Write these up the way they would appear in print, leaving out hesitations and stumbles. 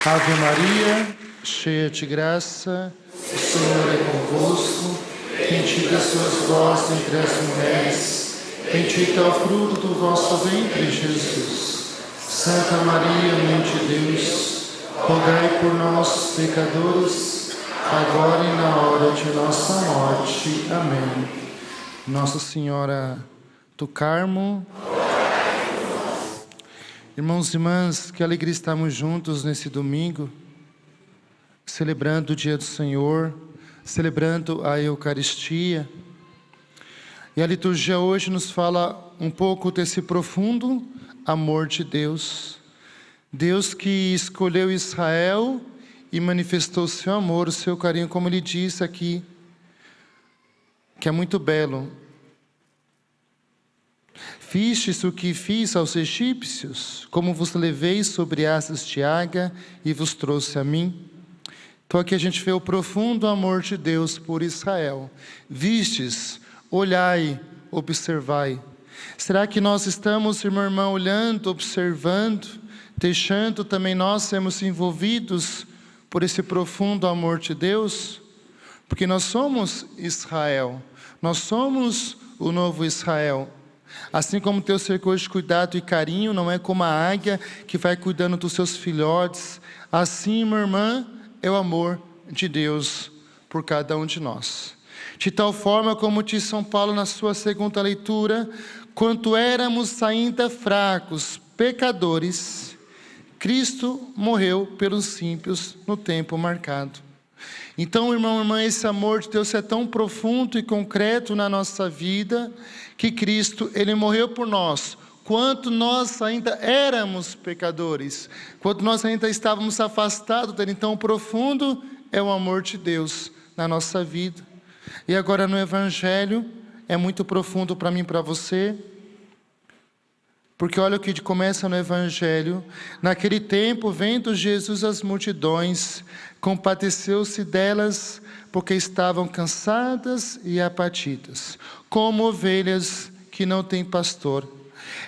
Ave Maria, cheia de graça, o Senhor é convosco. Bendita sois vós entre as mulheres, bendito é o fruto do vosso ventre, Jesus. Santa Maria, Mãe de Deus, rogai por nós, pecadores, agora e na hora de nossa morte. Amém. Nossa Senhora do Carmo. Irmãos e irmãs, que alegria estarmos juntos nesse domingo, celebrando o dia do Senhor, celebrando a Eucaristia. E a liturgia hoje nos fala um pouco desse profundo amor de Deus. Deus que escolheu Israel e manifestou o seu amor, o seu carinho, como ele disse aqui, que é muito belo. Fistes o que fiz aos egípcios, como vos levei sobre asas de águia e vos trouxe a mim. Então aqui a gente vê o profundo amor de Deus por Israel. Vistes, olhai, observai. Será que nós estamos, irmão, olhando, observando, deixando também nós sermos envolvidos por esse profundo amor de Deus? Porque nós somos Israel, nós somos o novo Israel. Assim como Deus cercou de cuidado e carinho, não é como a águia que vai cuidando dos seus filhotes. Assim, minha irmã, é o amor de Deus por cada um de nós. De tal forma, como diz São Paulo na sua segunda leitura, quanto éramos ainda fracos, pecadores, Cristo morreu pelos ímpios no tempo marcado. Então, irmão e irmã, esse amor de Deus é tão profundo e concreto na nossa vida, que Cristo, Ele morreu por nós, quanto nós ainda éramos pecadores, quanto nós ainda estávamos afastados dele. Então, profundo é o amor de Deus na nossa vida. E agora no Evangelho, é muito profundo para mim e para você, porque olha o que começa no Evangelho. Naquele tempo, vendo Jesus as multidões, compadeceu-se delas, porque estavam cansadas e abatidas, como ovelhas que não têm pastor.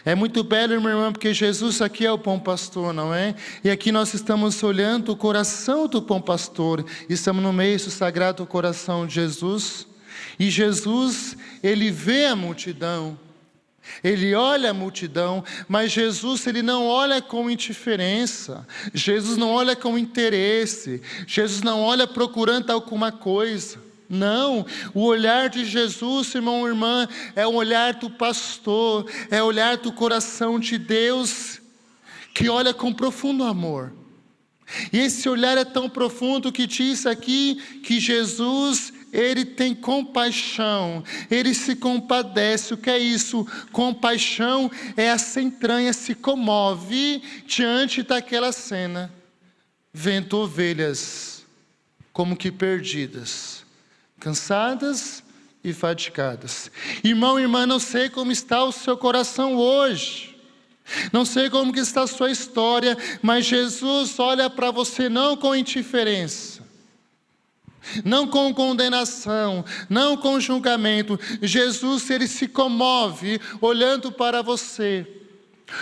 É muito belo, meu irmão, porque Jesus aqui é o bom pastor, não é? E aqui nós estamos olhando o coração do bom pastor. Estamos no meio do sagrado coração de Jesus. E Jesus, Ele vê a multidão. Ele olha a multidão, mas Jesus, Ele não olha com indiferença. Jesus não olha com interesse. Jesus não olha procurando alguma coisa. Não, o olhar de Jesus, irmão e irmã, é o olhar do pastor, é o olhar do coração de Deus, que olha com profundo amor. E esse olhar é tão profundo que diz aqui que Jesus, Ele tem compaixão, Ele se compadece. O que é isso? Compaixão é essa entranha se comove diante daquela cena, vendo ovelhas como que perdidas, cansadas e fatigadas. Irmão e irmã, não sei como está o seu coração hoje, não sei como que está a sua história, mas Jesus olha para você não com indiferença, não com condenação, não com julgamento. Jesus, Ele se comove olhando para você,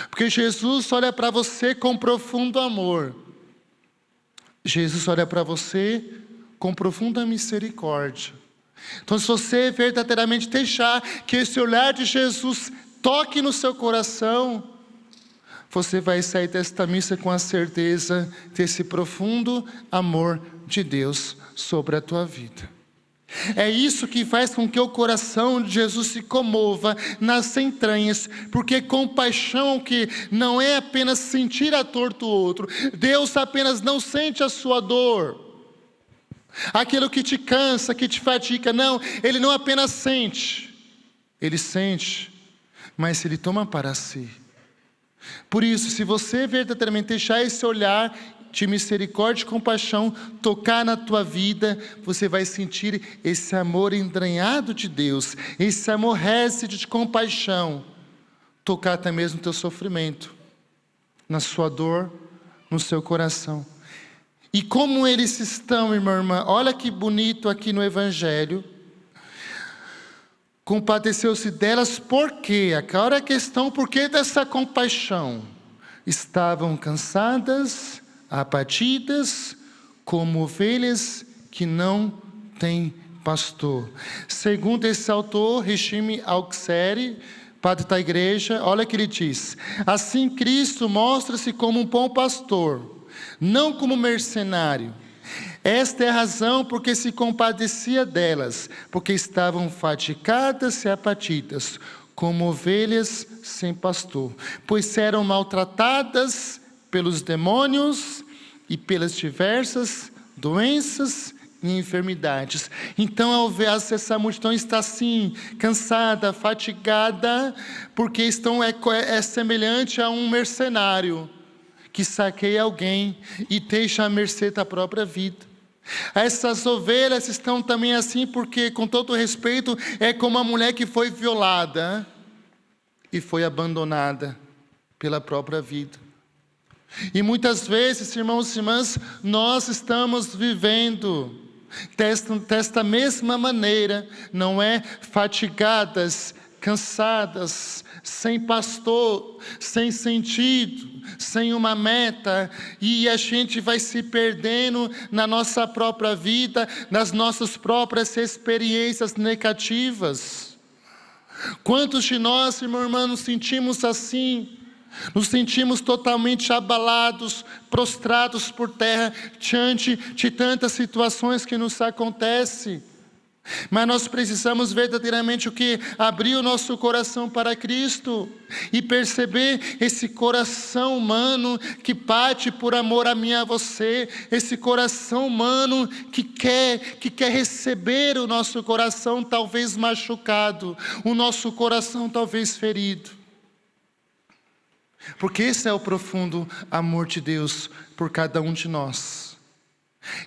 porque Jesus olha para você com profundo amor. Jesus olha para você com profunda misericórdia. Então, se você verdadeiramente deixar que esse olhar de Jesus toque no seu coração, você vai sair desta missa com a certeza desse profundo amor de Deus sobre a tua vida. É isso que faz com que o coração de Jesus se comova nas entranhas, porque compaixão que não é apenas sentir a dor do outro. Deus apenas não sente a sua dor, aquilo que te cansa, que te fatiga. Não, Ele não apenas sente, Ele sente, mas Ele toma para si. Por isso, se você verdadeiramente deixar esse olhar de misericórdia e compaixão tocar na tua vida, você vai sentir esse amor entranhado de Deus, esse amor récido de compaixão, tocar até mesmo no teu sofrimento, na sua dor, no seu coração. E como eles estão, irmã, irmã, olha que bonito aqui no Evangelho. Compadeceu-se delas, por quê? Agora a questão, por que dessa compaixão? Estavam cansadas, abatidas como ovelhas que não têm pastor. Segundo esse autor, Regime Auxerre, padre da igreja, olha o que ele diz: assim Cristo mostra-se como um bom pastor, não como mercenário. Esta é a razão porque se compadecia delas, porque estavam fatigadas e abatidas, como ovelhas sem pastor, pois eram maltratadas pelos demônios e pelas diversas doenças e enfermidades. Então, ao ver essa multidão está assim, cansada, fatigada, porque é semelhante a um mercenário que saqueia alguém e deixa à mercê da própria vida. Essas ovelhas estão também assim porque, com todo respeito, é como a mulher que foi violada e foi abandonada pela própria vida. E muitas vezes, irmãos e irmãs, nós estamos vivendo desta mesma maneira, não é? Fatigadas, cansadas, sem pastor, sem sentido, sem uma meta, e a gente vai se perdendo na nossa própria vida, nas nossas próprias experiências negativas. Quantos de nós, irmão, irmã, nos sentimos assim? Nos sentimos totalmente abalados, prostrados por terra, diante de tantas situações que nos acontecem. Mas nós precisamos verdadeiramente o que? Abrir o nosso coração para Cristo e perceber esse coração humano que bate por amor a mim e a você, esse coração humano que quer receber o nosso coração talvez machucado, o nosso coração talvez ferido. Porque esse é o profundo amor de Deus por cada um de nós.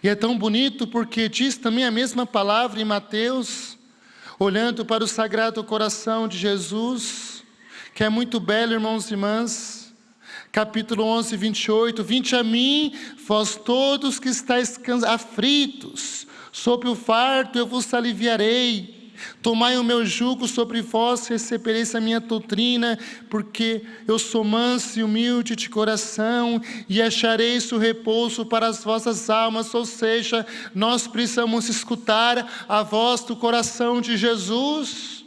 E é tão bonito porque diz também a mesma palavra em Mateus, olhando para o Sagrado Coração de Jesus, que é muito belo, irmãos e irmãs. Capítulo 11, 28. Vinde a mim, vós todos que estáis aflitos, sob o fardo eu vos aliviarei. Tomai o meu jugo sobre vós, recebereis a minha doutrina, porque eu sou manso e humilde de coração, e achareis o repouso para as vossas almas. Ou seja, nós precisamos escutar a voz do coração de Jesus.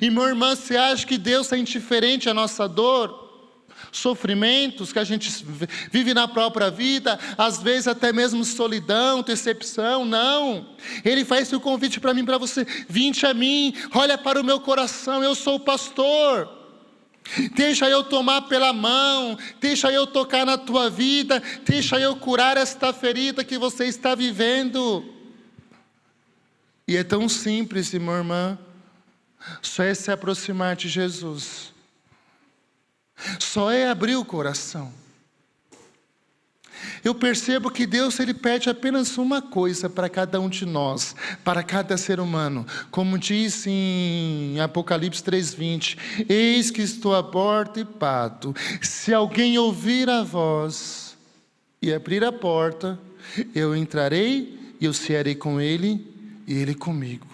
E meu irmão, você acha que Deus é indiferente à nossa dor? Sofrimentos que a gente vive na própria vida, às vezes até mesmo solidão, decepção, não. Ele faz o convite para mim, para você: vinde a mim, olha para o meu coração, eu sou o pastor. Deixa eu tomar pela mão, deixa eu tocar na tua vida, deixa eu curar esta ferida que você está vivendo. E é tão simples, irmã, irmã, só é se aproximar de Jesus. Só é abrir o coração. Eu percebo que Deus, Ele pede apenas uma coisa para cada um de nós, para cada ser humano. Como diz em Apocalipse 3:20: eis que estou à porta e bato. Se alguém ouvir a voz e abrir a porta, eu entrarei e eu cearei com ele e ele comigo.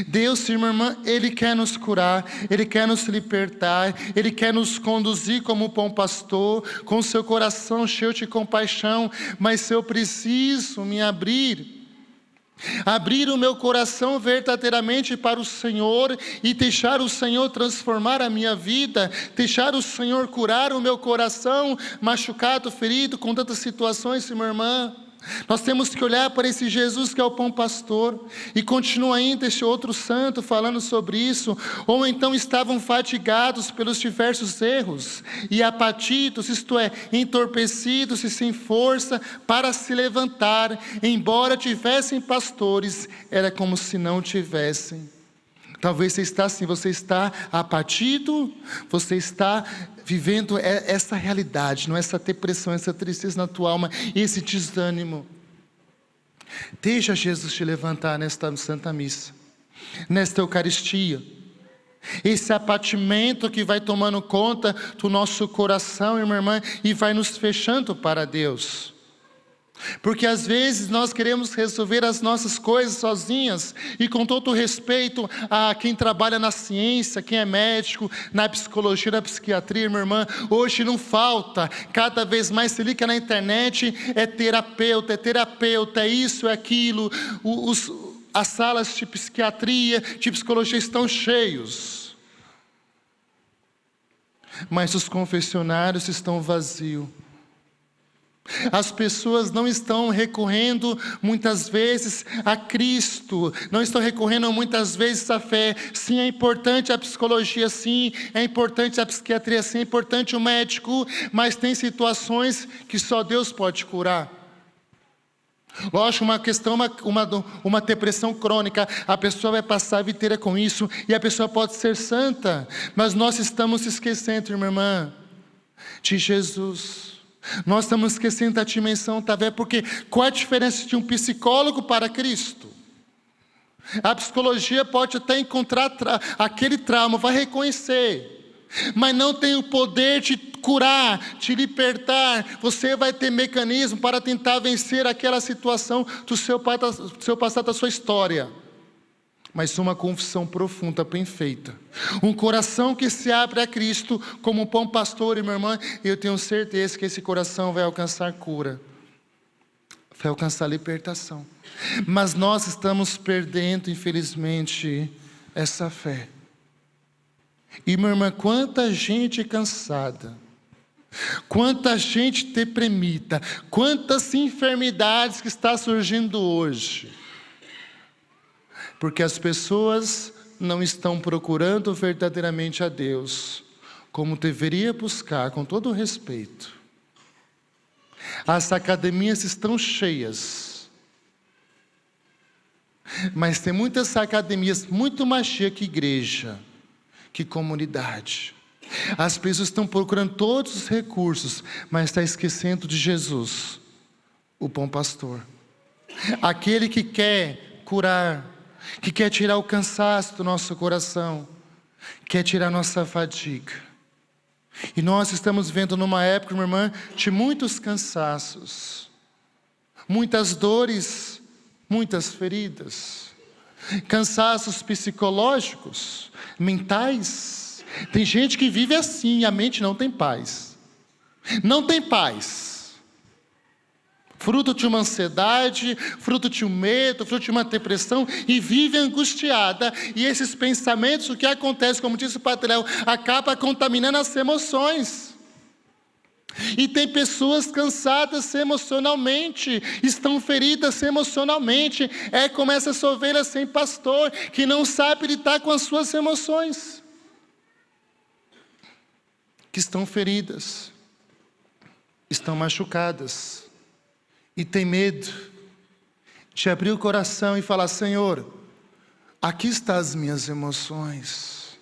Deus, irmã, Ele quer nos curar, Ele quer nos libertar, Ele quer nos conduzir como bom pastor, com seu coração cheio de compaixão. Mas se eu preciso me abrir o meu coração verdadeiramente para o Senhor e deixar o Senhor transformar a minha vida, deixar o Senhor curar o meu coração machucado, ferido com tantas situações, minha irmã, nós temos que olhar para esse Jesus que é o bom pastor. E continua ainda este outro santo falando sobre isso. Ou então estavam fatigados pelos diversos erros e abatidos, isto é, entorpecidos e sem força para se levantar. Embora tivessem pastores, era como se não tivessem. Talvez você está assim, você está abatido, você está vivendo essa realidade, não é? Essa depressão, essa tristeza na tua alma, esse desânimo. Deixa Jesus te levantar nesta Santa Missa, nesta Eucaristia. Esse abatimento que vai tomando conta do nosso coração, irmã, e vai nos fechando para Deus. Porque às vezes nós queremos resolver as nossas coisas sozinhas, e com todo o respeito a quem trabalha na ciência, quem é médico, na psicologia, na psiquiatria, minha irmã, hoje não falta, cada vez mais se liga na internet, é terapeuta, é isso, é aquilo, as salas de psiquiatria, de psicologia estão cheios, mas os confessionários estão vazios. As pessoas não estão recorrendo muitas vezes a Cristo, não estão recorrendo muitas vezes à fé. Sim, é importante a psicologia, sim, é importante a psiquiatria, sim, é importante o médico, mas tem situações que só Deus pode curar. Lógico, uma questão, uma depressão crônica, a pessoa vai passar a vida inteira com isso, e a pessoa pode ser santa, mas nós estamos esquecendo, minha irmã, de Jesus. Nós estamos esquecendo da dimensão da fé, porque qual a diferença de um psicólogo para Cristo? A psicologia pode até encontrar aquele trauma, vai reconhecer, mas não tem o poder de curar, de libertar. Você vai ter mecanismo para tentar vencer aquela situação do seu passado, da sua história. Mas uma confissão profunda, bem feita, um coração que se abre a Cristo como um bom pastor, e minha irmã, eu tenho certeza que esse coração vai alcançar cura, vai alcançar libertação. Mas nós estamos perdendo, infelizmente, essa fé. E minha irmã, quanta gente cansada, quanta gente deprimida, quantas enfermidades que está surgindo hoje, porque as pessoas não estão procurando verdadeiramente a Deus, como deveria buscar, com todo o respeito. As academias estão cheias, mas tem muitas academias muito mais cheias que igreja, que comunidade. As pessoas estão procurando todos os recursos, mas estão esquecendo de Jesus, o bom pastor, aquele que quer curar, que quer tirar o cansaço do nosso coração, quer tirar nossa fadiga. E nós estamos vivendo numa época, minha irmã, de muitos cansaços, muitas dores, muitas feridas, cansaços psicológicos, mentais. Tem gente que vive assim, a mente não tem paz, não tem paz, fruto de uma ansiedade, fruto de um medo, fruto de uma depressão, e vive angustiada. E esses pensamentos, o que acontece, como disse o Padre Léo, acaba contaminando as emoções. E tem pessoas cansadas emocionalmente, estão feridas emocionalmente. É como essas ovelhas sem pastor, que não sabe lidar com as suas emoções, que estão feridas, estão machucadas, e tem medo de abrir o coração e falar: Senhor, aqui estão as minhas emoções,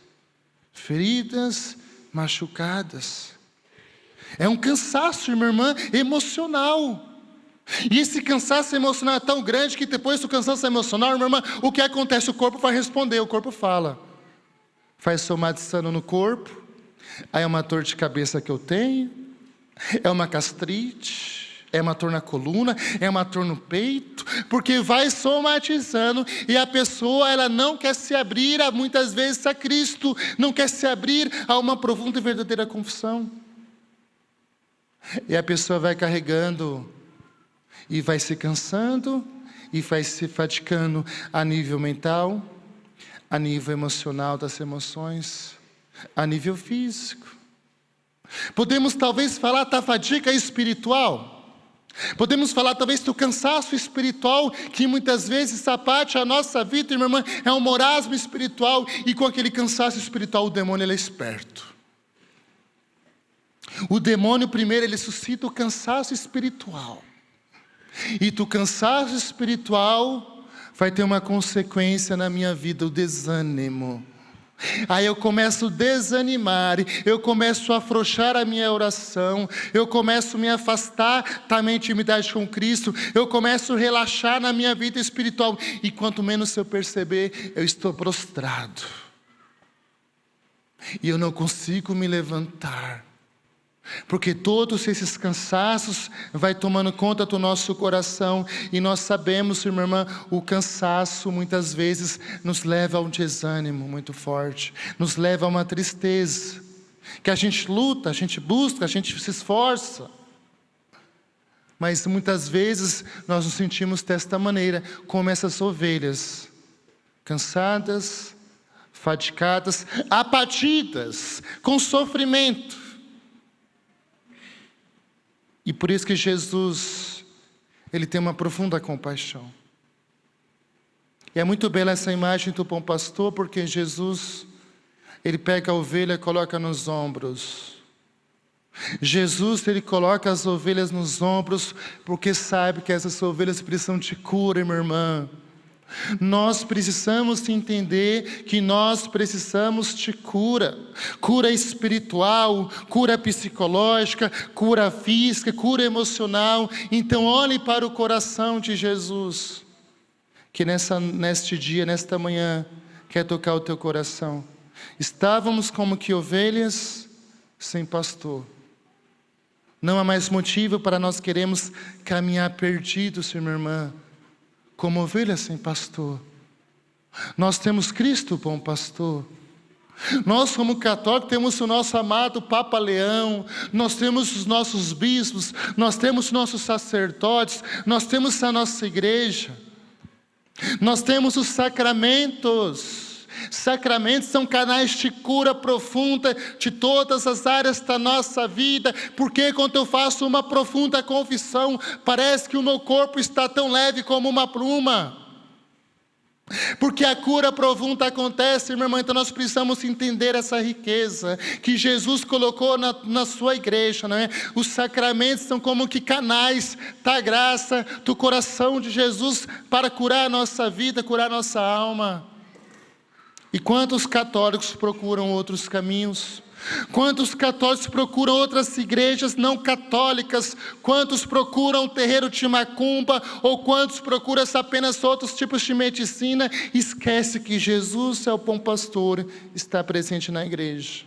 feridas, machucadas. É um cansaço, minha irmã, emocional. E esse cansaço emocional é tão grande que depois do cansaço emocional, minha irmã, o que acontece? O corpo vai responder, o corpo fala. Faz somatizando no corpo, aí é uma dor de cabeça que eu tenho, é uma gastrite, é uma dor na coluna, é uma dor no peito, porque vai somatizando, e a pessoa, ela não quer se abrir, muitas vezes, a Cristo, não quer se abrir a uma profunda e verdadeira confissão. E a pessoa vai carregando, e vai se cansando, e vai se fatigando a nível mental, a nível emocional das emoções, a nível físico. Podemos talvez falar da fadiga espiritual. Podemos falar talvez do cansaço espiritual, que muitas vezes abate a nossa vida, minha irmã, é um marasmo espiritual, e com aquele cansaço espiritual o demônio, ele é esperto. O demônio primeiro, ele suscita o cansaço espiritual, e do cansaço espiritual vai ter uma consequência na minha vida, o desânimo. Aí eu começo a desanimar, eu começo a afrouxar a minha oração, eu começo a me afastar da minha intimidade com Cristo, eu começo a relaxar na minha vida espiritual, e quanto menos eu perceber, eu estou prostrado, e eu não consigo me levantar. Porque todos esses cansaços vai tomando conta do nosso coração. E nós sabemos, irmã, o cansaço muitas vezes nos leva a um desânimo muito forte. Nos leva a uma tristeza. Que a gente luta, a gente busca, a gente se esforça. Mas muitas vezes nós nos sentimos desta maneira, como essas ovelhas. Cansadas, fatigadas, abatidas, com sofrimento. E por isso que Jesus, Ele tem uma profunda compaixão. E é muito bela essa imagem do bom pastor, porque Jesus, Ele pega a ovelha e coloca nos ombros. Jesus, Ele coloca as ovelhas nos ombros, porque sabe que essas ovelhas precisam de cura, minha irmã. Nós precisamos entender que nós precisamos de cura. Cura espiritual, cura psicológica, cura física, cura emocional. Então olhe para o coração de Jesus, que neste dia, nesta manhã, quer tocar o teu coração. Estávamos como que ovelhas sem pastor. Não há mais motivo para nós queremos caminhar perdidos, minha irmã, como ovelhas sem pastor. Nós temos Cristo, bom pastor. Nós, como católicos, temos o nosso amado Papa Leão, nós temos os nossos bispos, nós temos nossos sacerdotes, nós temos a nossa igreja, nós temos os sacramentos. Sacramentos são canais de cura profunda de todas as áreas da nossa vida, porque quando eu faço uma profunda confissão, parece que o meu corpo está tão leve como uma pluma. Porque a cura profunda acontece, meu irmão. Então nós precisamos entender essa riqueza que Jesus colocou na sua igreja, não é? Os sacramentos são como que canais da graça, do coração de Jesus, para curar a nossa vida, curar a nossa alma. E quantos católicos procuram outros caminhos? Quantos católicos procuram outras igrejas não católicas? Quantos procuram o terreiro de macumba? Ou quantos procuram apenas outros tipos de medicina? Esquece que Jesus é o bom pastor, está presente na igreja.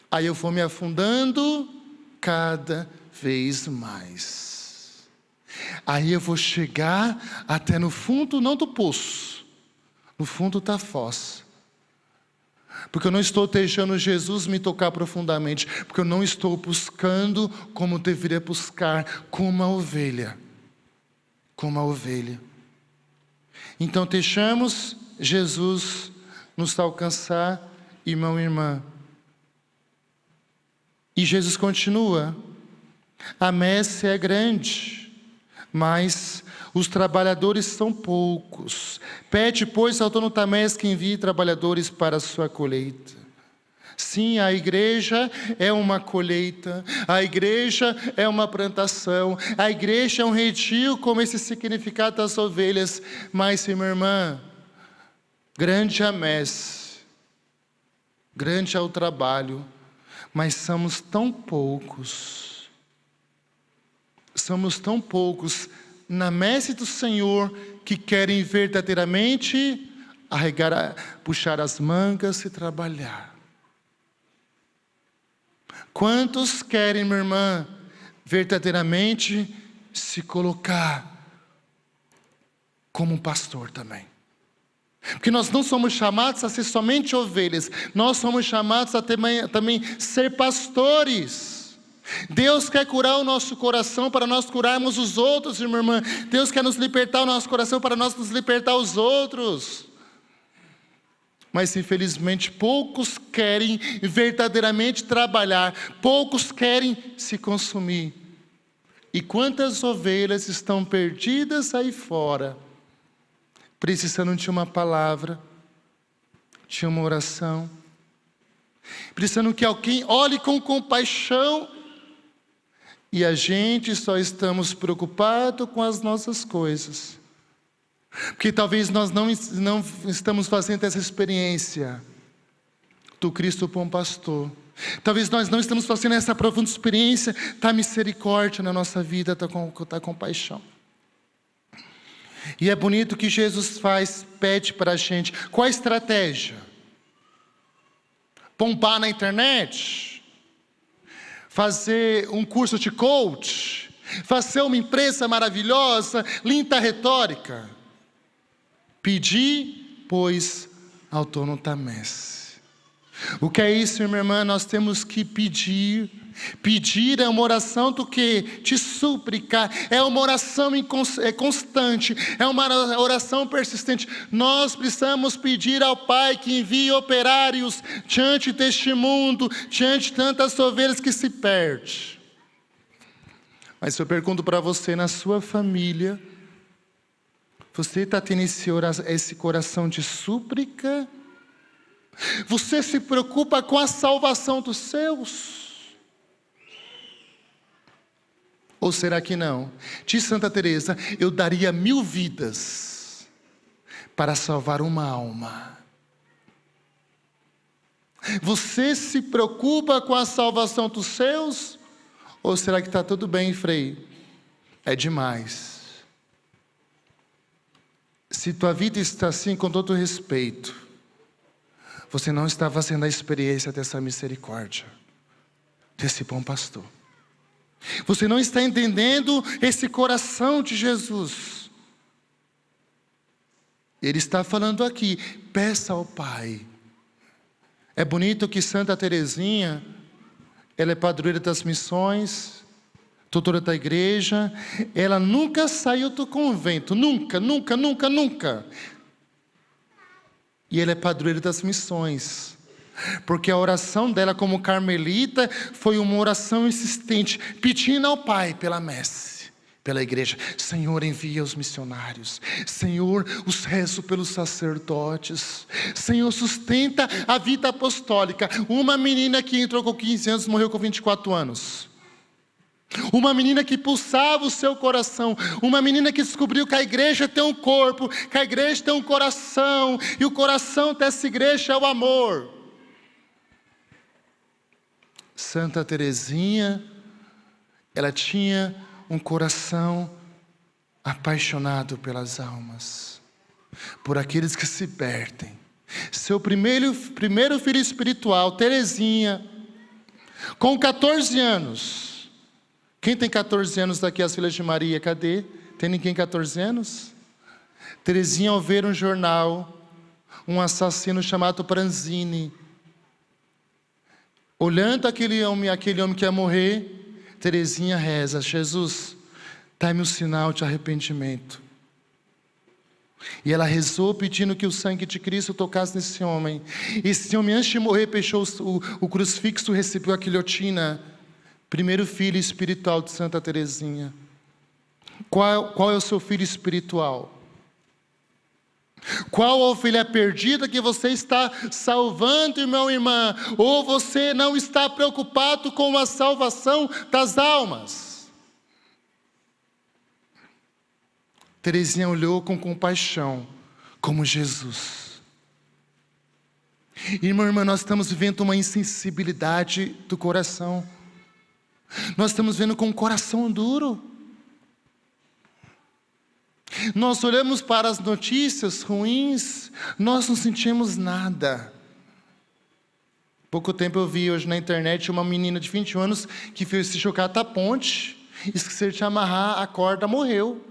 Aí eu vou me afundando cada vez mais. Aí eu vou chegar até no fundo, não do poço, no fundo da fossa. Porque eu não estou deixando Jesus me tocar profundamente. Porque eu não estou buscando como deveria buscar, como uma ovelha. Como uma ovelha. Então deixamos Jesus nos alcançar, irmão e irmã. E Jesus continua. A messe é grande, mas os trabalhadores são poucos. Pede, pois, ao dono da messe que envie trabalhadores para a sua colheita. Sim, a igreja é uma colheita, a igreja é uma plantação, a igreja é um redil, como esse significado das ovelhas. Mas, minha irmã, grande é a messe, grande é o trabalho, mas somos tão poucos. Somos tão poucos na messe do Senhor, que querem verdadeiramente puxar as mangas e trabalhar. Quantos querem, minha irmã, verdadeiramente se colocar como um pastor também? Porque nós não somos chamados a ser somente ovelhas, nós somos chamados a também ser pastores. Deus quer curar o nosso coração para nós curarmos os outros, minha irmã. Deus quer nos libertar o nosso coração para nós nos libertar os outros. Mas infelizmente poucos querem verdadeiramente trabalhar, poucos querem se consumir. E quantas ovelhas estão perdidas aí fora, precisando de uma palavra, de uma oração, precisando que alguém olhe com compaixão. E a gente só estamos preocupados com as nossas coisas. Porque talvez nós não estamos fazendo essa experiência do Cristo bom pastor. Talvez nós não estamos fazendo essa profunda experiência da misericórdia na nossa vida, da compaixão. E é bonito que Jesus pede para a gente. Qual a estratégia? Pombar na internet? fazer um curso de coach, fazer uma empresa maravilhosa, linda retórica. Pedi, pois autônomo tamés. O que é isso, minha irmã? Nós temos que pedir. Pedir é uma oração do que? De súplica. É uma oração constante. É uma oração persistente. Nós precisamos pedir ao Pai que envie operários diante deste mundo, diante de tantas ovelhas que se perdem. Mas eu pergunto para você, na sua família, você está tendo esse coração de súplica? Você se preocupa com a salvação dos seus? Ou será que não? Diz Santa Teresa, eu daria 1000 vidas para salvar uma alma. Você se preocupa com a salvação dos seus? Ou será que está tudo bem, Frei? É demais. Se tua vida está assim, com todo respeito, você não está fazendo a experiência dessa misericórdia, desse bom pastor. Você não está entendendo esse coração de Jesus. Ele está falando aqui, peça ao Pai. É bonito que Santa Teresinha, ela é padroeira das missões, tutora da igreja. Ela nunca saiu do convento, nunca. E ela é padroeira das missões. Porque a oração dela como carmelita foi uma oração insistente, pedindo ao Pai pela messe, pela igreja. Senhor, envia os missionários. Senhor, os rezo pelos sacerdotes. Senhor, sustenta a vida apostólica. Uma menina que entrou com 15 anos, morreu com 24 anos. Uma menina que pulsava o seu coração. Uma menina que descobriu que a igreja tem um corpo, que a igreja tem um coração. E o coração dessa igreja é o amor. Santa Teresinha, ela tinha um coração apaixonado pelas almas, por aqueles que se perdem. Seu primeiro filho espiritual, Teresinha, com 14 anos. Quem tem 14 anos daqui às Filhas de Maria? Cadê? Tem ninguém 14 anos? Teresinha, ao ver um jornal, um assassino chamado Pranzini, olhando aquele homem que ia morrer, Teresinha reza, Jesus, dá-me um sinal de arrependimento. E ela rezou pedindo que o sangue de Cristo tocasse nesse homem. Esse homem, antes de morrer, fechou o crucifixo, recebeu a guilhotina. Primeiro filho espiritual de Santa Teresinha. Qual é o seu filho espiritual? Qual ovelha perdida que você está salvando, irmão e irmã? Ou você não está preocupado com a salvação das almas? Teresinha olhou com compaixão, como Jesus. Irmão e irmã, nós estamos vivendo uma insensibilidade do coração. Nós estamos vendo com o coração duro. Nós olhamos para as notícias ruins, nós não sentimos nada. Pouco tempo eu vi hoje na internet uma menina de 21 anos que fez se chocar da ponte, esquecer de amarrar a corda, morreu.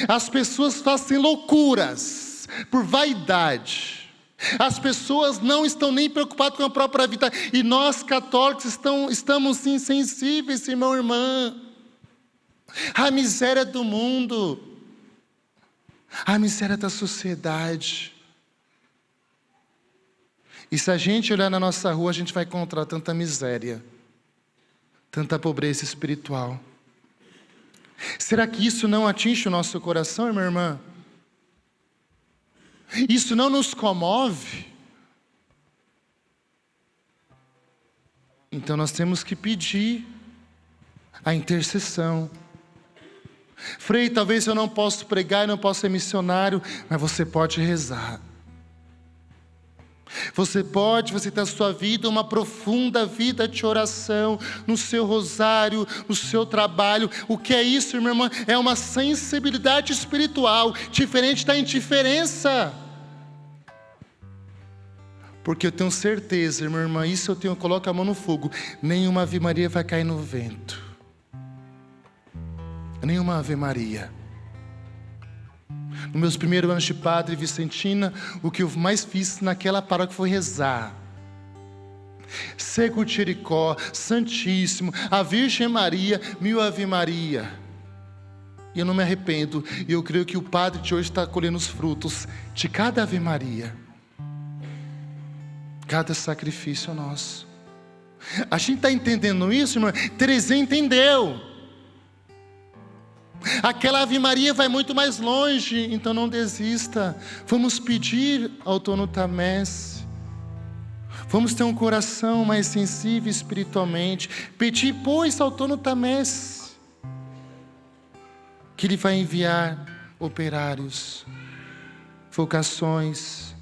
As pessoas fazem loucuras por vaidade. As pessoas não estão nem preocupadas com a própria vida. E nós católicos estamos insensíveis, irmão e irmã. A miséria do mundo, a miséria da sociedade. E se a gente olhar na nossa rua, a gente vai encontrar tanta miséria, tanta pobreza espiritual. Será que isso não atinge o nosso coração, irmã e irmã? Isso não nos comove? Então nós temos que pedir a intercessão. Frei, talvez eu não possa pregar e não possa ser missionário, mas você pode rezar. Você tem na sua vida uma profunda vida de oração, no seu rosário, no seu trabalho. O que é isso, irmã irmã? É uma sensibilidade espiritual, diferente da indiferença. Porque eu tenho certeza, minha irmã, isso eu coloco a mão no fogo. Nenhuma Ave Maria vai cair no vento. Nenhuma Ave Maria. Nos meus primeiros anos de padre Vicentina, o que eu mais fiz naquela paróquia foi rezar. Seco Tiricó, Santíssimo, a Virgem Maria, mil Ave Maria. E eu não me arrependo. E eu creio que o padre de hoje está colhendo os frutos de cada Ave Maria. Cada sacrifício nosso. A gente está entendendo isso, irmã? Teresinha entendeu. Aquela Ave Maria vai muito mais longe, então não desista. Vamos pedir ao Dono da Messe. Vamos ter um coração mais sensível espiritualmente. Pedir, pois, ao Dono da Messe, que Ele vai enviar operários, vocações.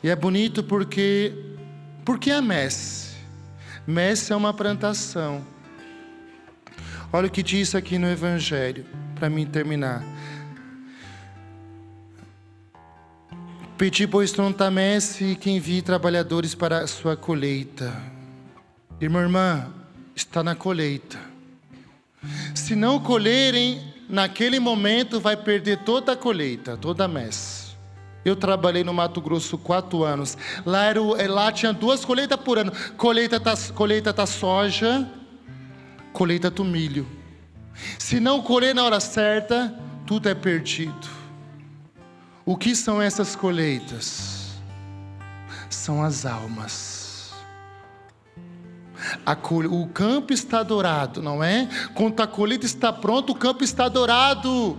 E é bonito porque a messe. Messe é uma plantação. Olha o que diz aqui no Evangelho, para mim terminar. Pedi, pois, Dono da Messe, que envie trabalhadores para a sua colheita. Irmã, está na colheita. Se não colherem, naquele momento vai perder toda a colheita, toda a messe. Eu trabalhei no Mato Grosso 4 anos. Lá tinha 2 colheitas por ano. Colheita da soja, colheita do milho. Se não colher na hora certa, tudo é perdido. O que são essas colheitas? São as almas. O campo está dourado, não é? Quando a colheita está pronta, o campo está dourado.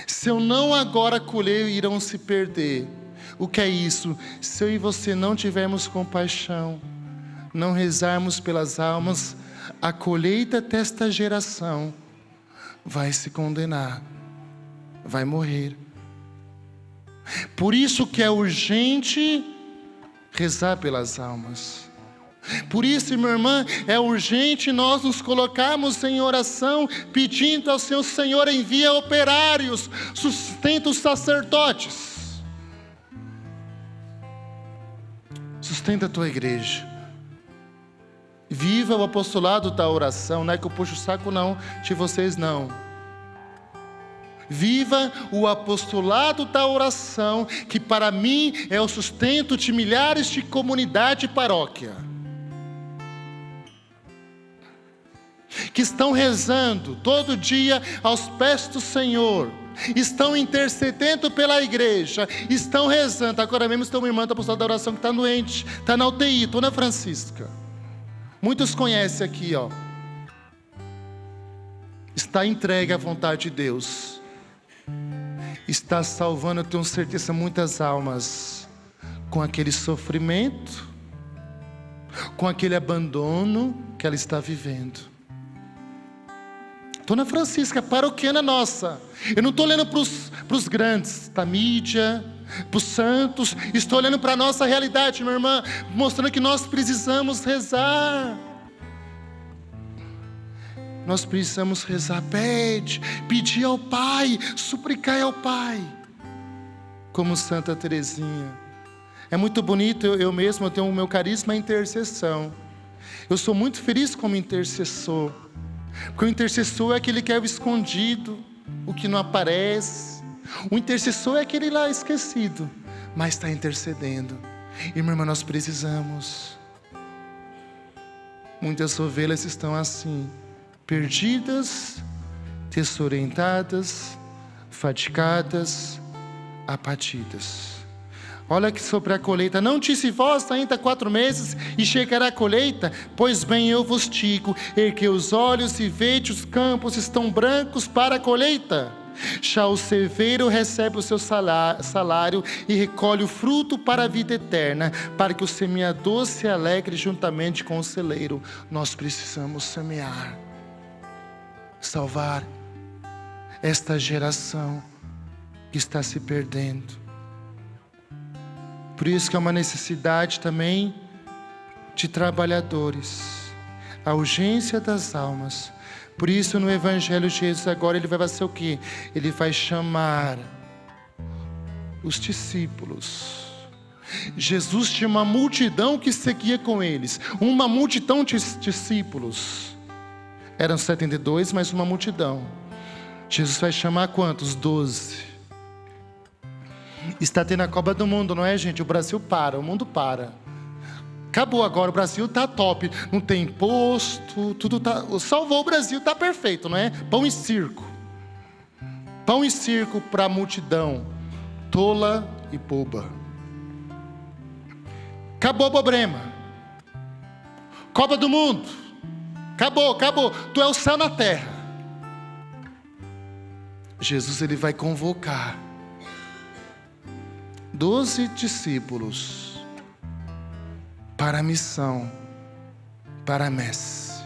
Se eu não agora colher, irão se perder. O que é isso? Se eu e você não tivermos compaixão, não rezarmos pelas almas, a colheita desta geração vai se condenar, vai morrer. Por isso que é urgente rezar pelas almas. Por isso, minha irmã, é urgente nós nos colocarmos em oração, pedindo ao Senhor, envia operários, sustenta os sacerdotes, sustenta a tua igreja. Viva o apostolado da oração. Não é que eu puxo o saco não, de vocês não. Viva o apostolado da oração, que para mim é o sustento de milhares de comunidade e paróquia, que estão rezando todo dia aos pés do Senhor, estão intercedendo pela igreja, estão rezando. Agora mesmo tem uma irmã da apostolado da oração que está doente, está na UTI, Dona Francisca. Muitos conhecem aqui, ó. Está entregue à vontade de Deus. Está salvando, eu tenho certeza, muitas almas com aquele sofrimento, com aquele abandono que ela está vivendo. Dona Francisca, paroquiana nossa. Eu não estou olhando para os grandes da mídia, para os santos. Estou olhando para a nossa realidade, minha irmã, mostrando que nós precisamos rezar. Nós precisamos rezar, pedir ao Pai, suplicar ao Pai, como Santa Teresinha. É muito bonito, eu tenho o meu carisma, a intercessão. Eu sou muito feliz como intercessor, porque o intercessor é aquele que é o escondido, o que não aparece. O intercessor é aquele lá esquecido, mas está intercedendo. E, minha irmã, nós precisamos. Muitas ovelhas estão assim, perdidas, desorientadas, fatigadas, abatidas. Olha aqui sobre a colheita. Não disse vós ainda 4 meses e chegará a colheita? Pois bem, eu vos digo, erguei os olhos e vede os campos estão brancos para a colheita. Já o ceveiro recebe o seu salário e recolhe o fruto para a vida eterna, para que o semeador se alegre juntamente com o celeiro. Nós precisamos semear, salvar esta geração que está se perdendo. Por isso que é uma necessidade também de trabalhadores, a urgência das almas. Por isso no Evangelho de Jesus agora ele vai fazer o quê? Ele vai chamar os discípulos Jesus tinha uma multidão que seguia com eles. Uma multidão de discípulos. Eram 72, mas uma multidão. Jesus vai chamar quantos? 12. Está tendo a Copa do Mundo, não é, gente? O Brasil para, o mundo para. Acabou agora, o Brasil está top. Não tem imposto, tudo tá. Salvou o Brasil, está perfeito, não é? Pão e circo. Pão e circo para a multidão tola e boba. Acabou o problema. Copa do Mundo. Acabou. Tu é o céu na terra. Jesus, ele vai convocar 12 discípulos para a missão, para a messe.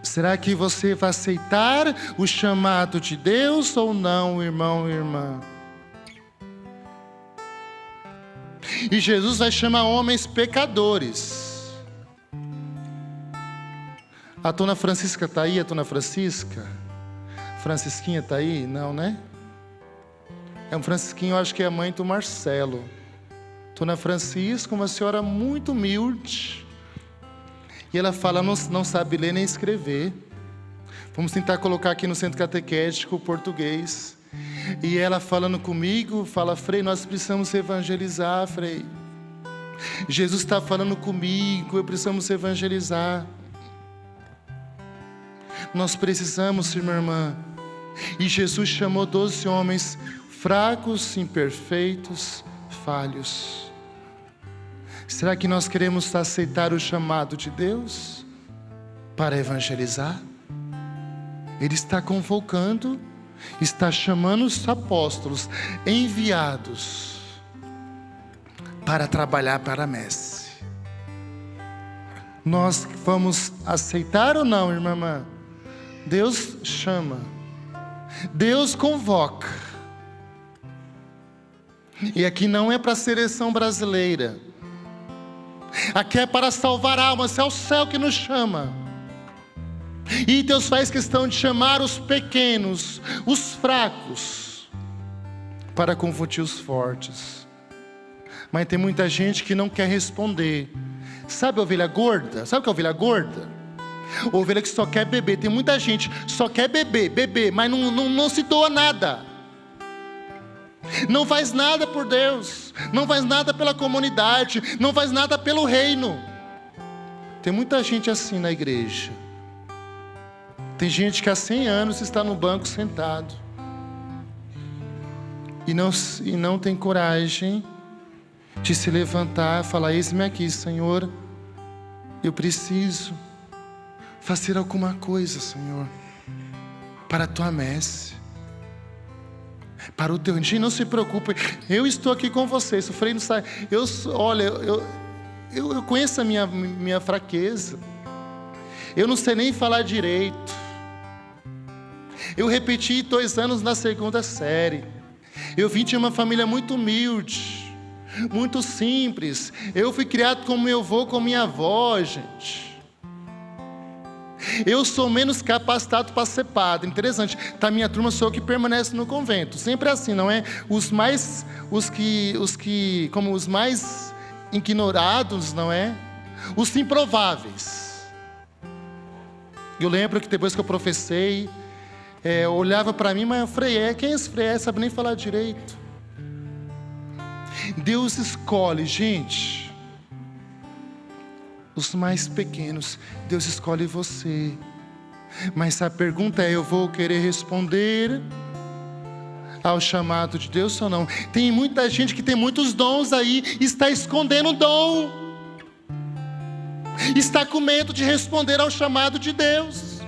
Será que você vai aceitar o chamado de Deus ou não, irmão e irmã? E Jesus vai chamar homens pecadores. A Dona Francisca está aí? A Dona Francisca? Francisquinha está aí? Não, né? É um Francisquinho, eu acho que é a mãe do Marcelo. Dona Francisca, uma senhora muito humilde. E ela fala, não sabe ler nem escrever. Vamos tentar colocar aqui no centro catequético o português. E ela falando comigo, fala, Frei, nós precisamos evangelizar, Frei. Jesus está falando comigo, precisamos evangelizar. Nós precisamos, irmã, irmã. E Jesus chamou 12 homens fracos, imperfeitos, falhos. Será que nós queremos aceitar o chamado de Deus para evangelizar? Ele está convocando, está chamando os apóstolos enviados para trabalhar para a messe. Nós vamos aceitar ou não, irmã? Deus chama, Deus convoca. E aqui não é para a seleção brasileira. Aqui é para salvar almas, é o céu que nos chama. E Deus faz questão de chamar os pequenos, os fracos, para confundir os fortes. Mas tem muita gente que não quer responder. Sabe a ovelha gorda? Sabe o que é a ovelha gorda? A ovelha que só quer beber. Tem muita gente que só quer beber, mas não se doa nada. Não faz nada por Deus, não faz nada pela comunidade, não faz nada pelo reino. Tem muita gente assim na igreja. Tem gente que há 100 anos está no banco sentado e não tem coragem de se levantar e falar, eis-me aqui, Senhor, eu preciso fazer alguma coisa, Senhor, para a tua messe, para o teu reino. Não se preocupe, eu estou aqui com vocês. O Frei não sai. Eu conheço a minha fraqueza. Eu não sei nem falar direito. Eu repeti 2 anos na 2ª série. Eu vim de uma família muito humilde, muito simples. Eu fui criado como meu avô, com minha avó, gente. Eu sou menos capacitado para ser padre. Interessante, da minha turma sou eu que permanece no convento. Sempre assim, não é? Os mais ignorados, não é? Os improváveis. Eu lembro que depois que eu professei, olhava para mim, mas Frei, quem é esse Frei? Sabe nem falar direito. Deus escolhe, gente, os mais pequenos. Deus escolhe você. Mas a pergunta é, eu vou querer responder ao chamado de Deus ou não? Tem muita gente que tem muitos dons aí, está escondendo o dom, está com medo de responder ao chamado de Deus,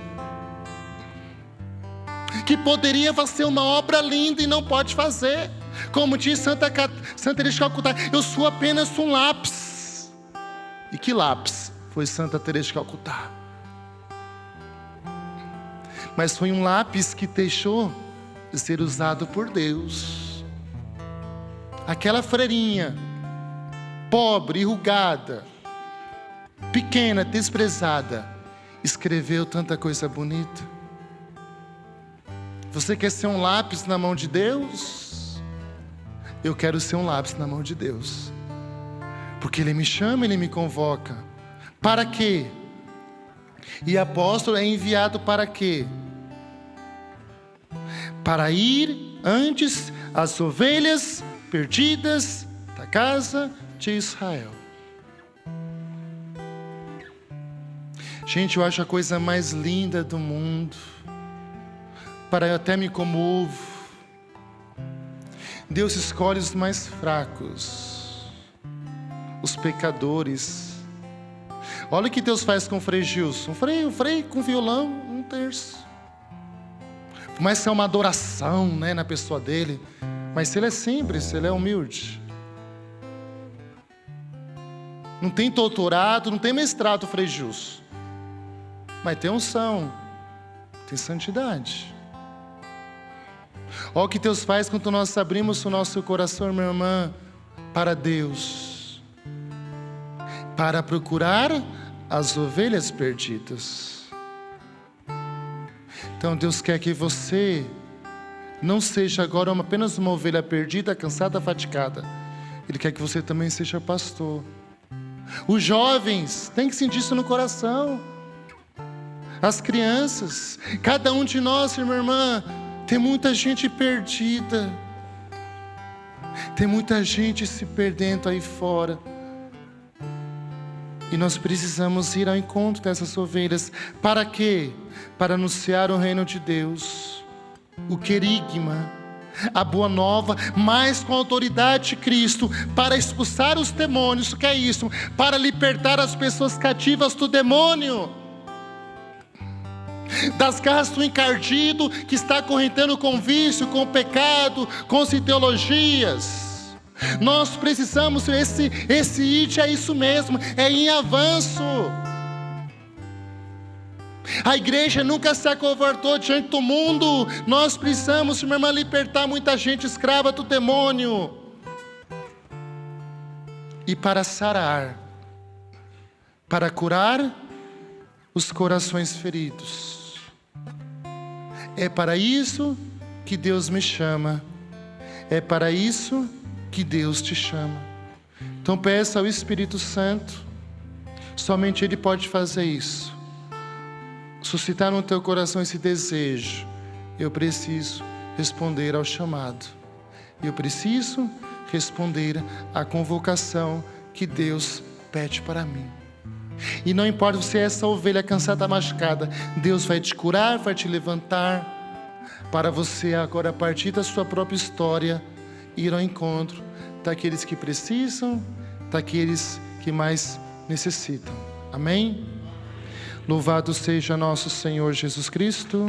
que poderia fazer uma obra linda e não pode fazer. Como diz Santa Teresa de Calcutá, eu sou apenas um lápis. E que lápis foi Santa Teresa de Calcutá? Mas foi um lápis que deixou de ser usado por Deus. Aquela freirinha, pobre, enrugada, pequena, desprezada, escreveu tanta coisa bonita. Você quer ser um lápis na mão de Deus? eu quero ser um lápis na mão de Deus. Porque Ele me chama, Ele me convoca. Para quê? E apóstolo é enviado para quê? Para ir antes as ovelhas perdidas da casa de Israel. Gente, eu acho a coisa mais linda do mundo. Eu até me comovo. Deus escolhe os mais fracos, os pecadores. Olha o que Deus faz com o Frei Gilson. O Frei com violão, 1/3. Por mais que é uma adoração, né, na pessoa dele, mas ele é simples, ele é humilde. Não tem doutorado, não tem mestrado, Frei Gilson, mas tem unção, tem santidade. Olha o que Deus faz quando nós abrimos o nosso coração, minha irmã, para Deus, para procurar as ovelhas perdidas. Então Deus quer que você não seja agora apenas uma ovelha perdida, cansada, fatigada. Ele quer que você também seja pastor. Os jovens têm que sentir isso no coração. As crianças, cada um de nós, minha irmã, tem muita gente perdida. Tem muita gente se perdendo aí fora. E nós precisamos ir ao encontro dessas ovelhas. Para quê? Para anunciar o reino de Deus. O querigma, a boa nova, mas com a autoridade de Cristo. Para expulsar os demônios. O que é isso? Para libertar as pessoas cativas do demônio. Das garras do encardido que está acorrentando com vício, com pecado, com as ideologias. Nós precisamos, esse IT é isso mesmo, é em avanço. A igreja nunca se acovardou diante do mundo. Nós precisamos, minha irmã, libertar muita gente escrava do demônio. E para sarar, para curar os corações feridos. É para isso que Deus me chama. É para isso que Deus te chama. Então peça ao Espírito Santo. Somente Ele pode fazer isso. Suscitar no teu coração esse desejo. Eu preciso responder ao chamado. Eu preciso responder à convocação que Deus pede para mim. E não importa se é essa ovelha cansada, machucada, Deus vai te curar, vai te levantar, para você agora, a partir da sua própria história, ir ao encontro daqueles que precisam, daqueles que mais necessitam. Amém? Louvado seja nosso Senhor Jesus Cristo.